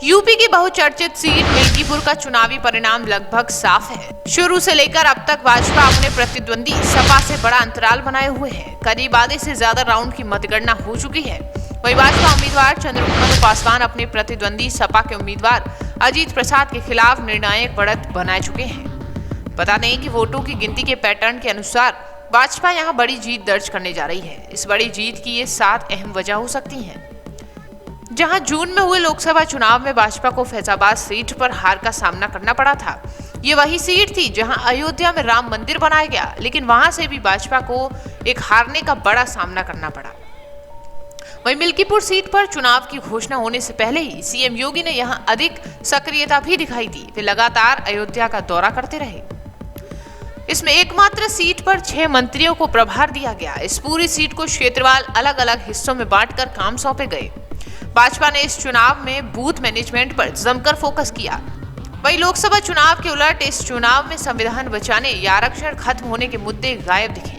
UP की बहुचर्चित seat Milkipur का चुनावी परिणाम लगभग साफ है। शुरू से लेकर अब तक भाजपा अपने प्रतिद्वंदी सपा से बड़ा अंतराल बनाए हुए है। करीब आधे से ज्यादा राउंड की मतगणना हो चुकी है। वहीं भाजपा उम्मीदवार चंद्रमोहन पासवान अपने प्रतिद्वंदी सपा के उम्मीदवार अजीत प्रसाद के खिलाफ निर्णायक बढ़त बनाए चुके हैं। बता दें कि वोटों की गिनती के पैटर्न के अनुसार भाजपा यहां बड़ी जीत दर्ज करने जा रही है। इस बड़ी जीत की ये 7 अहम वजह हो सकती हैं। जहां जून में हुए लोकसभा चुनाव में भाजपा को फैजाबाद सीट पर हार का सामना करना पड़ा था। ये वही सीट थी जहां अयोध्या में राम मंदिर बनाया गया, लेकिन वहां से भी भाजपा को एक हारने का बड़ा सामना करना पड़ा। वहीं मिल्कीपुर सीट पर चुनाव की घोषणा होने से पहले ही सीएम योगी ने यहां अधिक सक्रियता भी दिखाई दी। वे लगातार अयोध्या का दौरा करते रहे। इसमें एकमात्र सीट पर 6 मंत्रियों को प्रभार दिया गया। इस पूरी सीट को क्षेत्रवार अलग अलग हिस्सों में बांटकर काम सौंपे गए। भाजपा ने इस चुनाव में बूथ मैनेजमेंट पर जमकर फोकस किया। वहीं लोकसभा चुनाव के उलट इस चुनाव में संविधान बचाने या आरक्षण खत्म होने के मुद्दे गायब दिखे।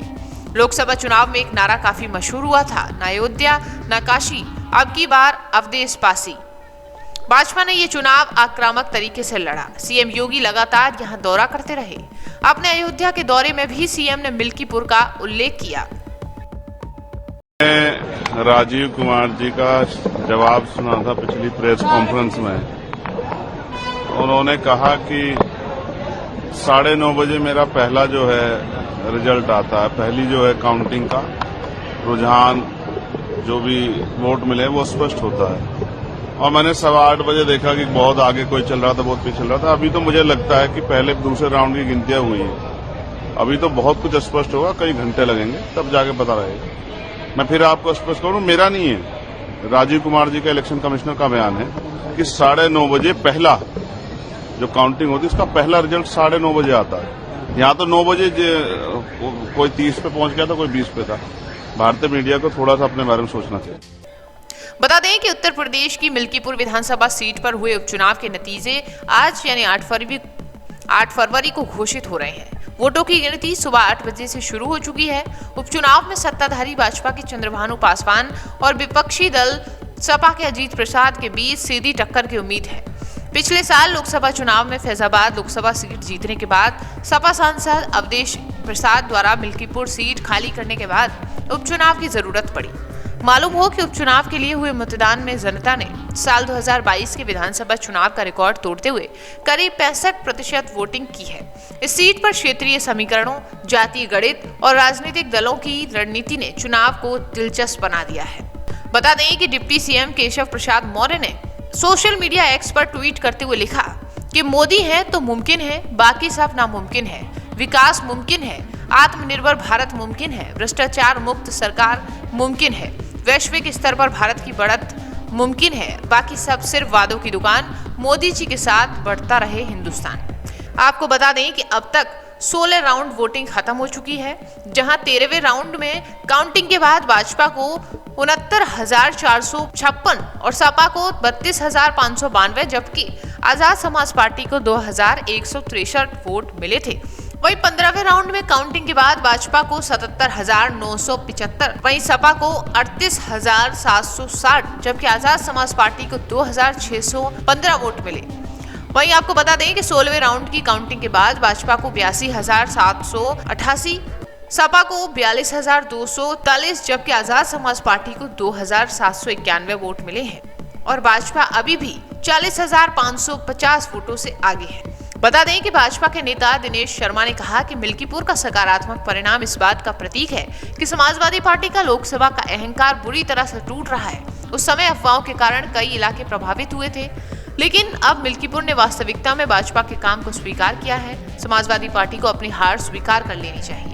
लोकसभा चुनाव में एक नारा काफी मशहूर हुआ था, न अयोध्या न काशी, अब की बार अवधेश पासी। भाजपा ने ये चुनाव आक्रामक तरीके से लड़ा। सीएम योगी लगातार यहां दौरा करते रहे। अपने अयोध्या के दौरे में भी सीएम ने मिल्कीपुर का उल्लेख किया। राजीव कुमार जी का जवाब सुना था पिछली प्रेस कॉन्फ्रेंस में। उन्होंने कहा कि 9:30 बजे मेरा पहला जो है रिजल्ट आता है, पहली जो है काउंटिंग का रुझान, जो भी वोट मिले वो स्पष्ट होता है। और मैंने 8:15 बजे देखा कि बहुत आगे कोई चल रहा था, बहुत पीछे चल रहा था। अभी तो मुझे लगता है कि पहले दूसरे राउंड की गिनतियां हुई हैं। अभी तो बहुत कुछ स्पष्ट होगा, कई घंटे लगेंगे, तब जाके पता रहेगा। मैं फिर आपको स्पष्ट करूं, मेरा नहीं है, राजीव कुमार जी का इलेक्शन कमिश्नर का बयान है कि 9:30 बजे पहला जो काउंटिंग होती है उसका पहला रिजल्ट 9:30 बजे आता है। यहाँ तो 9 बजे कोई 30 पे पहुंच गया था, कोई 20 पे था। भारतीय मीडिया को थोड़ा सा अपने बारे में सोचना चाहिए। बता दें कि उत्तर प्रदेश की मिल्कीपुर विधानसभा सीट पर हुए उपचुनाव के नतीजे आज यानी 8 फरवरी को घोषित हो रहे हैं। वोटों की गिनती सुबह 8 बजे से शुरू हो चुकी है। उपचुनाव में सत्ताधारी भाजपा के चंद्रभानु पासवान और विपक्षी दल सपा के अजीत प्रसाद के बीच सीधी टक्कर की उम्मीद है। पिछले साल लोकसभा चुनाव में फैजाबाद लोकसभा सीट जीतने के बाद सपा सांसद अवधेश प्रसाद द्वारा मिल्कीपुर सीट खाली करने के बाद उपचुनाव की जरूरत पड़ी। मालूम हो कि उपचुनाव के लिए हुए मतदान में जनता ने साल 2022 के विधानसभा चुनाव का रिकॉर्ड तोड़ते हुए करीब 65% वोटिंग की है। इस सीट पर क्षेत्रीय समीकरणों, जातीय गणित और राजनीतिक दलों की रणनीति ने चुनाव को दिलचस्प बना दिया है। बता दें कि डिप्टी सीएम केशव प्रसाद मौर्य ने सोशल मीडिया एक्स पर ट्वीट करते हुए लिखा कि मोदी है तो मुमकिन है, बाकी सब नामुमकिन है। विकास मुमकिन है, आत्मनिर्भर भारत मुमकिन है, भ्रष्टाचार मुक्त सरकार मुमकिन है, वैश्विक स्तर पर भारत की बढ़त मुमकिन है, बाकी सब सिर्फ वादों की दुकान। मोदी जी के साथ बढ़ता रहे हिंदुस्तान। आपको बता दें कि अब तक 16 राउंड वोटिंग खत्म हो चुकी है, जहां 13वें राउंड में काउंटिंग के बाद भाजपा को 69,456 और सपा को 32,592, जबकि आजाद समाज पार्टी को 2,163 वोट मिले थे। वहीं 15वें राउंड में काउंटिंग के बाद भाजपा को 77,975, वहीं सपा को 38,760, जबकि आजाद समाज पार्टी को 2,615 वोट मिले। वहीं आपको बता दें कि 16वें राउंड की काउंटिंग के बाद भाजपा को 82,788, सपा को 42,243, जबकि आजाद समाज पार्टी को 2,791 वोट मिले हैं और भाजपा अभी भी 40,550 वोटों से आगे है। बता दें कि भाजपा के नेता दिनेश शर्मा ने कहा कि मिल्कीपुर का सकारात्मक परिणाम इस बात का प्रतीक है कि समाजवादी पार्टी का लोकसभा का अहंकार बुरी तरह से टूट रहा है। उस समय अफवाहों के कारण कई इलाके प्रभावित हुए थे, लेकिन अब मिल्कीपुर ने वास्तविकता में भाजपा के काम को स्वीकार किया है। समाजवादी पार्टी को अपनी हार स्वीकार कर लेनी चाहिए।